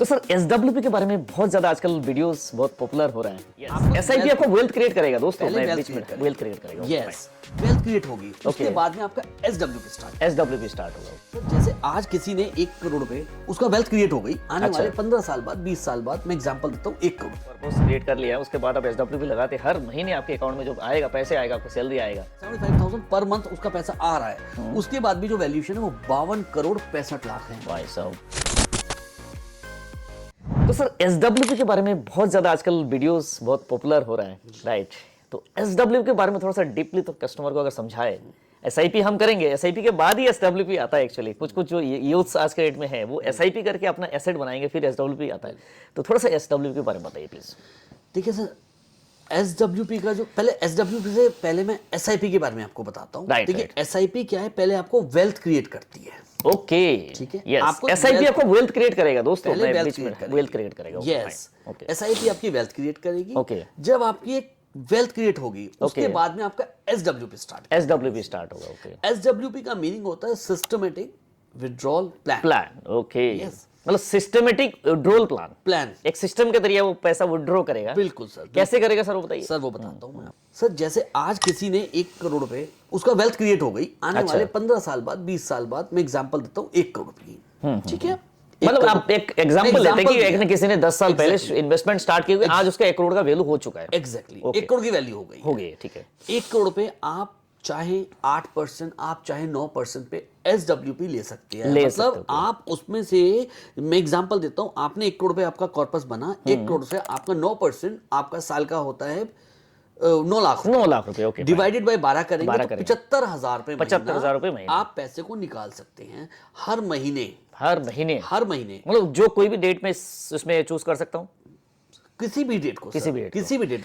तो sir SWP के बारे में बहुत ज्यादा आजकल वीडियोस बहुत पॉपुलर हो रहे हैं। एसआईपी आपको वेल्थ क्रिएट करेगा दोस्तों, वेल्थ क्रिएट करेगा। यस, वेल्थ क्रिएट होगी, उसके बाद में आपका एसडब्ल्यूपी स्टार्ट होगा। जैसे आज किसी ने 1 करोड़ रुपए, उसका वेल्थ क्रिएट हो गई, आने वाले 15 साल बाद, 20 साल बाद, मैं एग्जांपल देता हूँ, 1 करोड़ पर्पस क्रिएट कर लिया, उसके बाद आप एसडब्ल्यूपी लगाते, हर महीने आपके अकाउंट में जो आएगा पैसे आएगा, आपको सैलरी आएगा, 75,000 पर मंथ उसका पैसा आ रहा है। उसके बाद भी जो वैल्यूएशन है वो 52 करोड़ 65 लाख है। भाई साहब, तो सर एसडब्ल्यूपी के बारे में बहुत ज्यादा आजकल वीडियोस बहुत पॉपुलर हो रहे हैं, राइट? तो एसडब्ल्यूपी के बारे में थोड़ा सा डीपली तो कस्टमर को अगर समझाए, एसआईपी हम करेंगे, एसआईपी के बाद ही एसडब्ल्यूपी आता है। एक्चुअली कुछ जो यूथ्स आज के डेट में है वो एसआईपी करके अपना एसेट बनाएंगे, फिर एसडब्ल्यूपी आता है। तो थोड़ा सा एसडब्ल्यूपी के बारे में बताइए प्लीज। देखिए सर, एसडब्ल्यूपी का जो पहले, एसडब्ल्यूपी से पहले मैं एसआईपी के बारे में आपको बताता हूँ। देखिए एसआईपी क्या है, पहले आपको वेल्थ क्रिएट करती है। ओके, ठीक है, यस, एसआईपी आपको वेल्थ क्रिएट करेगा दोस्तों, वेल्थ क्रिएट करेगा। यस, एसआईपी आपकी वेल्थ क्रिएट करेगी। ओके, जब आपकी एक वेल्थ क्रिएट होगी, उसके बाद में आपका एसडब्ल्यूपी स्टार्ट होगा। ओके, एसडब्ल्यूपी का मीनिंग होता है सिस्टमैटिक विथड्रॉल प्लान। ओके, मतलब सिस्टमेटिक विड्रॉल प्लान, एक सिस्टम के जरिए वो पैसा विड्रॉ करेगा। बिल्कुल सर। कैसे करेगा सर वो बताइए। सर वो बताता हूँ मैं। सर जैसे आज किसी ने 1 करोड़ रुपए, उसका वेल्थ क्रिएट हो गई, आने वाले 15 साल बाद, 20 साल बाद, मैं एग्जांपल देता हूँ, 1 करोड़ रुपए की। ठीक है, मतलब आप एक एग्जांपल लेते हैं कि एक ने किसी ने 10 साल पहले इन्वेस्टमेंट स्टार्ट की, आज उसका 1 करोड़ का वैल्यू हो चुका है। एग्जैक्टली, 1 करोड़ की वैल्यू हो गई। ठीक है, 1 करोड़ रुपए आप चाहे 8%, आप चाहे 9% पे एसडब्ल्यूपी ले सकते हैं। मतलब आप उसमें से, मैं एग्जांपल देता हूं, आपने 1 करोड़ रुपए आपका कॉर्पस बना, 1 करोड़ से आपका 9% आपका साल का होता है 9 लाख रुपए। ओके, डिवाइडेड बाय 12 करेंगे तो 75,000 रुपए महीना आप पैसे को निकाल सकते हैं हर महीने। मतलब जो कोई भी डेट में इसमें चूज कर सकता हूँ, किसी भी डेट।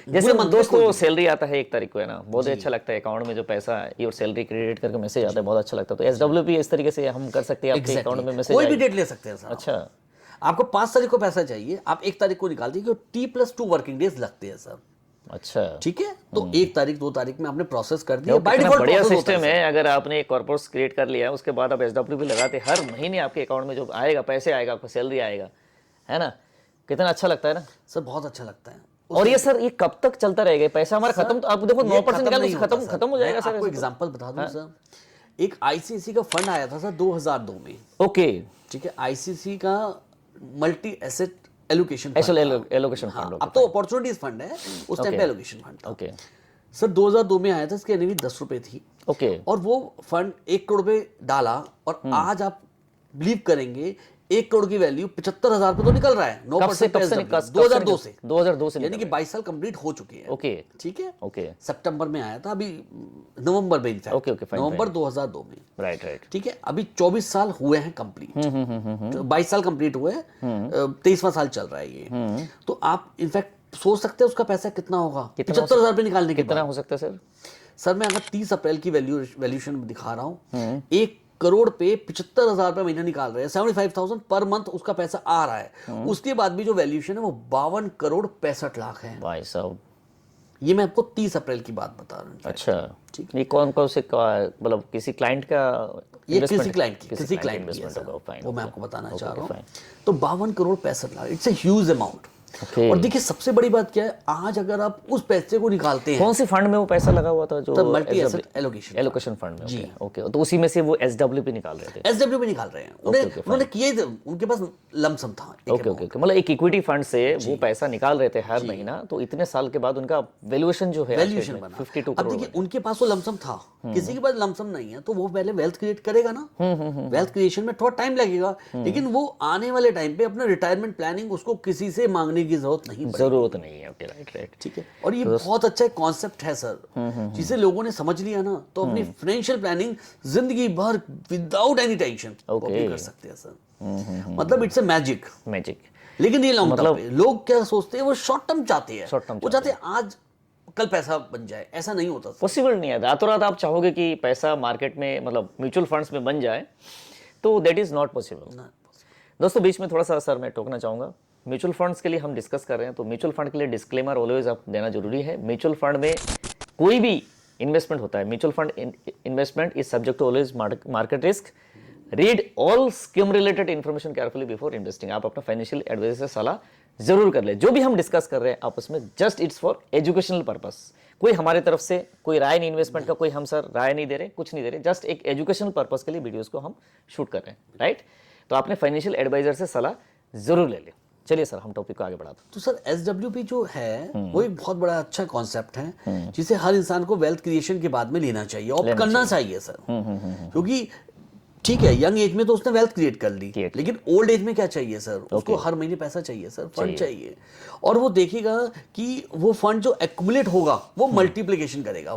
जैसे दोस्तों सैलरी आता है 1 तारीख को, है ना, बहुत अच्छा लगता है अकाउंट में जो पैसा है और सैलरी क्रेडिट करके मैसेज आता है, बहुत अच्छा लगता है। तो एसडब्ल्यूपी इस तरीके से हम कर सकते हैं, आपके अकाउंट में मैसेज कोई भी डेट ले सकते हैं सर। अच्छा, आपको 5 तारीख को पैसा चाहिए, आप 1 तारीख को निकाल दीजिए, T+2 वर्किंग डेज लगते हैं सर। अच्छा, ठीक है, तो 1 तारीख 2 तारीख में आपने प्रोसेस कर दिया। बढ़िया सिस्टम है। अगर आपने एक कॉर्पस क्रिएट कर लिया, उसके बाद आप एसडब्ल्यूपी लगाते, हर महीने आपके अकाउंट में जो आएगा पैसे आएगा, आपको सैलरी आएगा, है ना? कितना अच्छा लगता है ना सर, बहुत अच्छा लगता है। और ये सर, ये कब तक चलता रहेगा? पैसा हमारा खत्म, तो आप देखो 9% निकाल, खत्म हो जाएगा सर। आपको एग्जांपल बता दूं सर, एक आईसीसी का फंड आया था सर 2002 में। ओके, ठीक है, आईसीसी का मल्टी एसेट एलोकेशन फंड। अब तो अपॉर्चुनिटीज फंड है, उस टाइम पे एलोकेशन फंड था। ओके सर, 2002 में आया था, इसकी एनएवी 10 रुपए थी। ओके, और वो फंड 1 करोड़ रुपए डाला, और आज आप बिलीव करेंगे 1 करोड़ की वैल्यू 75,000 रुपए तो निकल रहा है। 9% 2002 से, यानी कि 22 साल कंप्लीट हो चुके हैं। ओके, ठीक है, ओके, सितंबर में आया था, अभी नवंबर में, इनफैक्ट नवंबर 2002 में। राइट, ठीक है, अभी 24 साल हुए हैं कंप्लीट, 22 साल कंप्लीट हुए हैं, 23वां साल चल रहा है ये। तो आप इनफैक्ट सोच सकते हैं उसका पैसा कितना होगा 75,000 रुपए निकालने के बाद। कितना हो सकता है सर? सर मैं अगर 30 अप्रैल की वैल्यूएशन दिखा रहा हूँ, 1 करोड़ पे 75,000 रुपए महीना निकाल रहे हैं, 75,000 पर मंथ उसका पैसा आ रहा है। उसके बाद भी जो वैल्यूएशन है वो 52 करोड़ 65 लाख है। भाई साहब, ये मैं आपको 30 अप्रैल की बात बता रहा हूँ। अच्छा, ठीक। ये कौन से, मतलब किसी क्लाइंट का? ये किसी क्लाइंट की वो मैं आपको बताना चाह रहा हूँ। तो 52 crore 65 lakh, it's a huge amount. और देखिए सबसे बड़ी बात क्या है, आज अगर आप उस पैसे को निकालते हैं, कौन से फंड में वो पैसा लगा हुआ था? जो मल्टी एसेट एलोकेशन फंड में। ओके, तो उसी में से वो एसडब्ल्यूपी निकाल रहे थे। एसडब्ल्यूपी निकाल रहे हैं, उन्होंने किए, उनके पास लमसम था। ओके, मतलब एक इक्विटी फंड से वो पैसा निकाल रहे थे हर महीना, तो इतने साल के बाद उनका वैल्यूएशन जो है 52 करोड़। अब देखिए उनके पास वो लमसम था, किसी के पास लमसम नहीं है, तो वो पहले वेल्थ क्रिएट करेगा ना। वेल्थ क्रिएशन में थोड़ा टाइम लगेगा, लेकिन वो आने वाले टाइम पे अपना रिटायरमेंट प्लानिंग उसको किसी से मांगने की जरूरत नहीं है। ओके, राइट, ठीक है। और ये बहुत अच्छा कॉन्सेप्ट है सर, जिसे लोगों ने समझ लिया ना, तो अपनी फाइनेंशियल प्लानिंग जिंदगी भर विदाउट एनी टेंशन कर सकते हैं सर। मतलब इट्स अ मैजिक। लेकिन ये लॉन्ग टर्म पे लोग क्या सोचते हैं, वो शॉर्ट टर्म चाहते हैं, वो चाहते हैं आज कल पैसा बन जाए। ऐसा नहीं होता, पॉसिबल नहीं है। रातों रात आप चाहोगे कि पैसा मार्केट में, मतलब म्यूचुअल फंड्स में बन जाए, तो दैट इज नॉट पॉसिबल। दोस्तों बीच में थोड़ा सा सर मैं टोकना चाहूंगा, म्यूचुअल फंड्स के लिए हम डिस्कस कर रहे हैं, तो म्यूचुअल फंड के लिए डिस्क्लेमर ऑलवेज आप देना जरूरी है। म्यूचुअल फंड में कोई भी इन्वेस्टमेंट होता है, mutual fund investment is subject to always market risk, read all scheme related information carefully before investing. आप अपना फाइनेंशियल एडवाइजर से सलाह जरूर कर ले। जो भी हम डिस्कस कर रहे हैं आप उसमें just it's for educational purpose, कोई हमारे तरफ से कोई राय नहीं, इन्वेस्टमेंट का कोई हम सर राय नहीं दे रहे, कुछ नहीं दे रहे, जस्ट एक एजुकेशनल पर्पस के लिए वीडियोस को हम शूट कर रहे हैं, राइट। तो आपने फाइनेंशियल एडवाइजर से सलाह जरूर ले ले। चलिए सर हम टॉपिक को आगे बढ़ाते हैं। तो सर SWP जो है वो एक बहुत बड़ा अच्छा कॉन्सेप्ट है जिसे हर इंसान को वेल्थ क्रिएशन के बाद में लेना चाहिए, ऑप्ट करना चाहिए सर। क्योंकि ठीक है यंग एज में तो उसने वेल्थ क्रिएट कर ली, लेकिन ओल्ड एज में क्या चाहिए सर, उसको हर महीने पैसा चाहिए सर, फंड चाहिए। और वो देखेगा कि वो फंड जो एक्युमुलेट होगा वो मल्टीप्लिकेशन करेगा,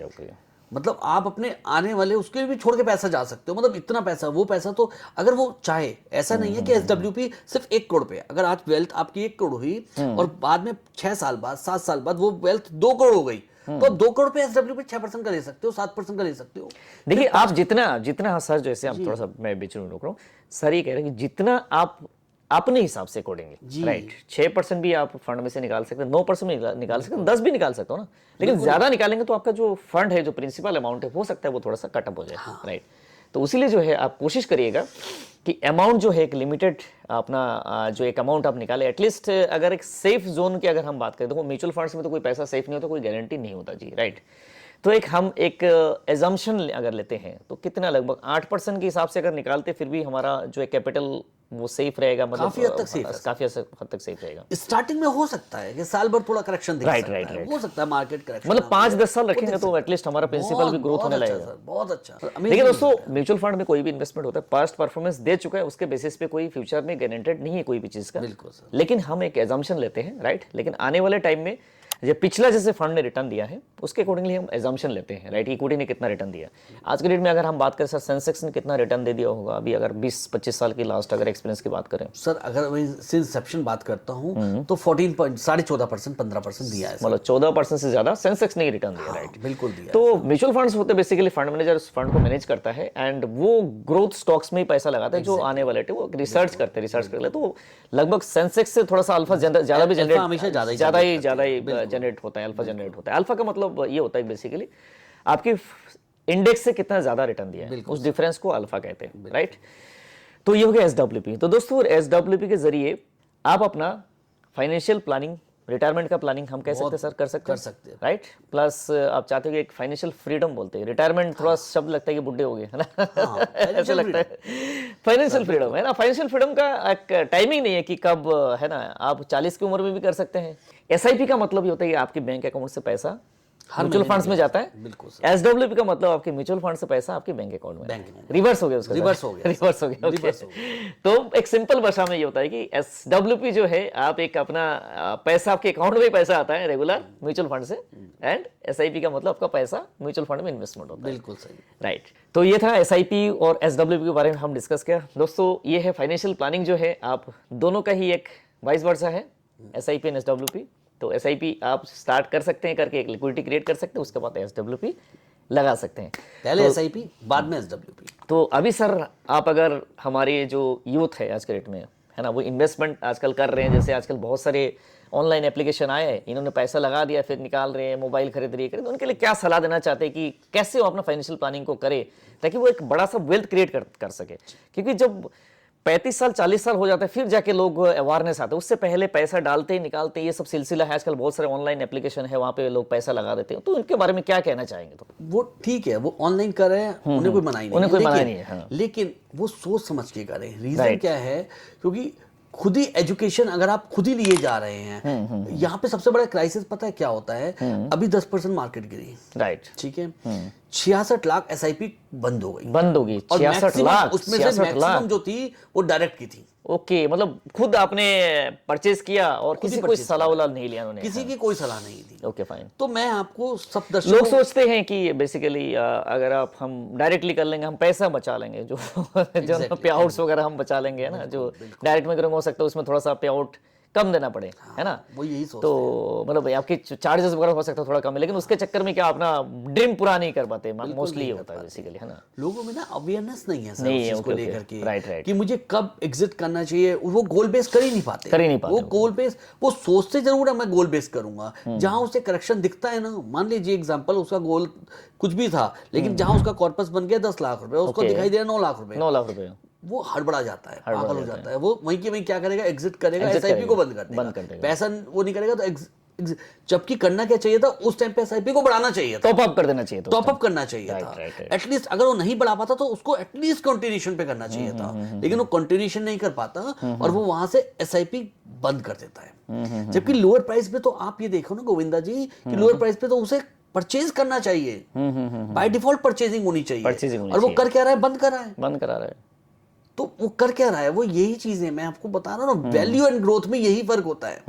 ओके। मतलब आप अपने आने वाले उसके लिए भी छोड़ के पैसा जा सकते हो, मतलब इतना पैसा, वो पैसा तो अगर वो चाहे, ऐसा नहीं है कि SWP सिर्फ 1 करोड़ पे, अगर आज वेल्थ आपकी 1 करोड़ हुई और बाद में 6 साल बाद 7 साल बाद वो वेल्थ 2 करोड़ हो गई, तो आप 2 करोड़ पे SWP 6% का ले सकते हो, 7% का ले सकते हो। देखिए आप जितना सर, जैसे आप थोड़ा सा मैं बीच में रोक रहा हूँ, सर ये कह रहे हैं कि जितना आप अपने हिसाब से कोडेंगे, राइट। 6% भी आप फंड में से निकाल सकते हैं, 9% भी निकाल सकते हैं, 10 भी निकाल सकते हो ना, लेकिन ज्यादा निकालेंगे तो आपका जो फंड है, जो प्रिंसिपल अमाउंट है, हो सकता है वो थोड़ा सा कटअप हो जाए, राइट। तो इसीलिए जो है आप कोशिश करिएगा कि अमाउंट जो है एक लिमिटेड अपना जो एक अमाउंट आप निकाले, एटलीस्ट अगर एक सेफ जोन की अगर हम बात करें, तो म्यूचुअल फंड्स में तो कोई पैसा सेफ नहीं होता, कोई गारंटी नहीं होता जी, राइट। तो हम एक एजम्पशन अगर लेते हैं तो कितना, लगभग 8% के हिसाब से अगर निकालते फिर भी हमारा जो एक कैपिटल वो सेफ रहेगा, मतलब काफी हद तक सेफ रहेगा। स्टार्टिंग में हो सकता है कि साल भर थोड़ा करेक्शन दिख सकता है, राइट। हो सकता है मार्केट करेक्शन, मतलब 5-10 साल रखेंगे तो एटलीस्ट हमारा प्रिंसिपल भी ग्रोथ होने लगेगा। बहुत अच्छा। देखिए दोस्तों, म्यूचुअल फंड में कोई भी इन्वेस्टमेंट होता है, पास्ट परफॉर्मेंस दे चुका है, उसके बेसिस पे कोई फ्यूचर में गारंटेड नहीं है कोई भी चीज का, बिल्कुल सर। लेकिन हम एक एजम्पशन लेते हैं, राइट। लेकिन आने वाले टाइम में जो पिछला जैसे फंड ने रिटर्न दिया है उसके अकॉर्डिंगली हम एजम्पशन लेते हैं, राइट। इक्विटी ने कितना रिटर्न दिया, आज के डेट में अगर हम बात करें सर, सेंसेक्स ने कितना रिटर्न दे दिया होगा अभी, अगर 20-25 साल की लास्ट अगर एक्सपीरियंस की बात करें सर, अगर मैं इंसेप्शन बात करता हूं तो 14.14%, 15% दिया है, मतलब 14% से ज्यादा सेंसेक्स ने रिटर्न दिया, राइट। बिल्कुल दिया। तो म्यूचुअल फंड्स होते हैं बेसिकली फंड मैनेजर, उस फंड को मैनेज करता है एंड वो ग्रोथ स्टॉक्स में ही पैसा लगाता है, जो आने वाले थे वो रिसर्च करते हैं, तो लगभग सेंसेक्स से थोड़ा सा अल्फा ज्यादा भी जनरेट होता है, अल्फा जनरेट होता है। अल्फा का मतलब ये होता है बेसिकली आपकी इंडेक्स से कितना ज्यादा रिटर्न दिया है, उस डिफरेंस को अल्फा कहते हैं, राइट। तो ये हो गया SWP। तो दोस्तों SWP के जरिए आप अपना फाइनेंशियल प्लानिंग, रिटायरमेंट का प्लानिंग हम कह सकते हैं सर, कर सकते हैं, राइट। प्लस आप चाहते हो कि एक फाइनेंशियल फ्रीडम बोलते हैं, रिटायरमेंट थोड़ा शब्द लगता है कि बुढ़े हो गए, है ना, ऐसा लगता है। फाइनेंशियल फ्रीडम है ना, फाइनेंशियल फ्रीडम का एक टाइमिंग नहीं है कि कब, है ना, आप 40 की उम्र में भी कर सकते हैं। SIP का मतलब ये होता है कि आपके बैंक अकाउंट से पैसा म्यूचुअल फंड्स में जाता है, बिल्कुल। SWP का मतलब आपके म्यूचुअल फंड से पैसा आपके बैंक अकाउंट में, रिवर्स हो गया उसका, रिवर्स हो गया। तो एक सिंपल भाषा में ये होता है कि SWP जो है, आप एक अपना पैसा आपके अकाउंट में ही पैसा आता है रेगुलर म्यूचुअल फंड से, एंड SIP का मतलब आपका पैसा म्यूचुअल फंड में इन्वेस्टमेंट होता है, बिल्कुल सही, राइट। तो ये था SIP और SWP के बारे में हम डिस्कस किया। दोस्तों ये है फाइनेंशियल प्लानिंग जो है, आप दोनों का ही एक वाइस वर्सा है, SIP एंड SWP। तो SIP आप स्टार्ट कर सकते हैं करके एक लिक्विडिटी क्रिएट कर सकते हैं, उसके बाद SWP लगा सकते हैं, पहले SIP बाद में SWP। तो अभी सर आप अगर हमारे जो यूथ है आज के डेट में, है ना, वो इन्वेस्टमेंट आजकल कर रहे हैं, जैसे आजकल बहुत सारे ऑनलाइन एप्लीकेशन आए हैं, इन्होंने पैसा लगा दिया फिर निकाल रहे हैं, मोबाइल खरीद रही है, तो उनके लिए क्या सलाह देना चाहते हैं कि कैसे वो अपना फाइनेंशियल प्लानिंग को करे ताकि वो एक बड़ा सा वेल्थ क्रिएट कर सके। क्योंकि जब 35 साल 40 साल हो जाता है फिर जाके लोग अवेयरनेस आते हैं, उससे पहले पैसा डालते ही निकालते, ये सब सिलसिला है। आजकल बहुत सारे ऑनलाइन एप्लीकेशन है, वहाँ पे लोग पैसा लगा देते हैं, तो इनके बारे में क्या कहना चाहेंगे? तो वो ठीक है, वो ऑनलाइन कर रहे हैं, उन्हें कोई मनाही नहीं, उन्हें कोई मनाही नहीं है, हाँ। लेकिन वो सोच समझ के करें। रीजन क्या है? क्योंकि खुद ही एजुकेशन अगर आप खुद ही लिए जा रहे हैं, यहाँ पे सबसे बड़ा क्राइसिस पता है क्या होता है? अभी 10% मार्केट गिरी, राइट, ठीक है, 66 लाख SIP बंद हो गई, 66 लाख, उसमें से मैक्सिमम जो थी वो डायरेक्ट की थी। ओके, मतलब खुद आपने परचेज किया और किसी कोई सलाह वलाह नहीं लिया उन्होंने, किसी की कोई सलाह नहीं दी। Okay fine. तो मैं आपको सब दर्शकों, लोग सोचते हैं कि बेसिकली अगर आप हम डायरेक्टली कर लेंगे हम पैसा बचा लेंगे, जो पे आउट्स वगैरह हम बचा लेंगे, है ना, जो डायरेक्ट में करेंगे हो सकता है उसमें थोड़ा सा पे आउट कम देना पड़े, है ना? वो यही सोचते तो मतलब भाई आपके चार्जेस वगैरह हो सकता है थोड़ा कम है, लेकिन उसके चक्कर में क्या अपना ड्रीम पूरा नहीं कर पाते, मोस्टली ये होता है बेसिकली, है ना? लोगों में ना अवेयरनेस नहीं है सर नहीं उस है, चीज को ओके, लेकर ओके, के राइट। कि मुझे कब एग्जिट करना चाहिए। वो गोल बेस कर ही नहीं पाते, वो। वो गोल बेस वो सोचते जरूर है मैं गोल बेस करूंगा, जहां उसे करेक्शन दिखता है ना, मान लीजिए एग्जांपल उसका गोल कुछ भी था, लेकिन जहां उसका कॉर्पस बन गया 10 लाख रुपए, उसको ओके। दिखाई दे रहा 9 लाख रुपए, 9 लाख रुपए वो हड़बड़ा जाता है, हड़बड़ा पागल हो जाता जाता है। वो वहीं के वहीं क्या करेगा, एग्जिट करेगा, एसआईपी को बंद कर देगा, पैसा वो नहीं करेगा तो जबकि करना क्या चाहिए था उस टाइम पे, एसआईपी को बढ़ाना चाहिए था, टॉप अप कर देना चाहिए था, टॉप अप करना चाहिए था एटलीस्ट। अगर वो नहीं बढ़ा पाता तो उसको एटलीस्ट कंटिन्यूएशन पे करना चाहिए था, लेकिन वो कंटिन्यूएशन नहीं कर पाता और वो वहां से एसआईपी बंद कर देता है। जबकि लोअर प्राइस पे तो आप ये देखो ना गोविंदा जी कि लोअर प्राइस पे तो उसे परचेज करना चाहिए, बाय डिफॉल्ट परचेजिंग होनी चाहिए, और वो कर क्या रहा है, बंद कर रहा है। तो वो कर क्या रहा है, वो यही चीज है मैं आपको बता रहा हूँ ना, वैल्यू एंड ग्रोथ में यही फर्क होता है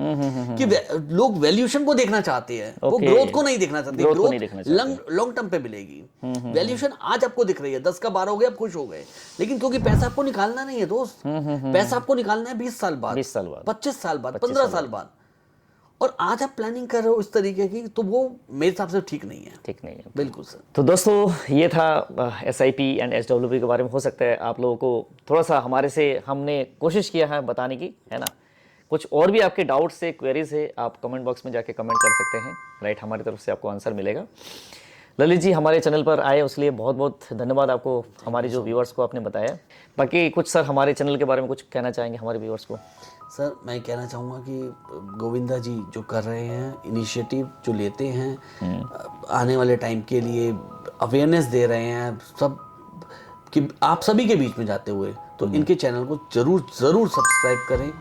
कि लोग वैल्यूएशन को देखना चाहते हैं, वो ग्रोथ को नहीं देखना चाहते। ग्रोथ लॉन्ग टर्म पे मिलेगी, वैल्यूएशन आज आपको दिख रही है 10 का 12 हो गया, आप खुश हो गए, लेकिन क्योंकि पैसा आपको निकालना नहीं है दोस्त, पैसा आपको निकालना है 20 साल बाद, 25 साल बाद, 15 साल बाद, और आज आप प्लानिंग कर रहे हो इस तरीके की, तो वो मेरे हिसाब से ठीक नहीं है। बिल्कुल सर। तो दोस्तों ये था SIP एंड SWP के बारे में। हो सकता है आप लोगों को थोड़ा सा हमारे से हमने कोशिश किया है बताने की, है ना? कुछ और भी आपके डाउट्स है, क्वेरीज है, आप कमेंट बॉक्स में जाके कमेंट कर सकते हैं, राइट? हमारी तरफ से आपको आंसर मिलेगा। ललित जी हमारे चैनल पर आए उसके लिए बहुत बहुत धन्यवाद आपको, हमारे जो व्यूअर्स को आपने बताया। बाकी कुछ सर हमारे चैनल के बारे में कुछ कहना चाहेंगे हमारे व्यूअर्स को? सर मैं कहना चाहूँगा कि गोविंदा जी जो कर रहे हैं, इनिशिएटिव जो लेते हैं आने वाले टाइम के लिए, अवेयरनेस दे रहे हैं सब कि आप सभी के बीच में जाते हुए, तो इनके चैनल को ज़रूर सब्सक्राइब करें।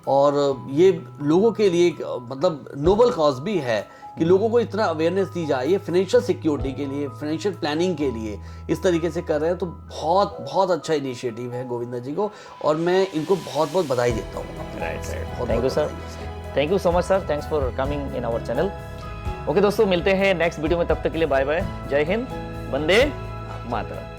और ये लोगों के लिए मतलब नोबल कॉज भी है कि लोगों को इतना अवेयरनेस दी जाए, ये फाइनेंशियल सिक्योरिटी के लिए, फाइनेंशियल प्लानिंग के लिए इस तरीके से कर रहे हैं, तो बहुत बहुत अच्छा इनिशिएटिव है गोविंदा जी को, और मैं इनको बहुत बहुत बधाई देता हूँ। Right, thank you sir, thank you so much sir, thanks for coming in our channel. Okay दोस्तों, मिलते हैं नेक्स्ट वीडियो में, तब तक के लिए बाय बाय, जय हिंद, वंदे मातरम।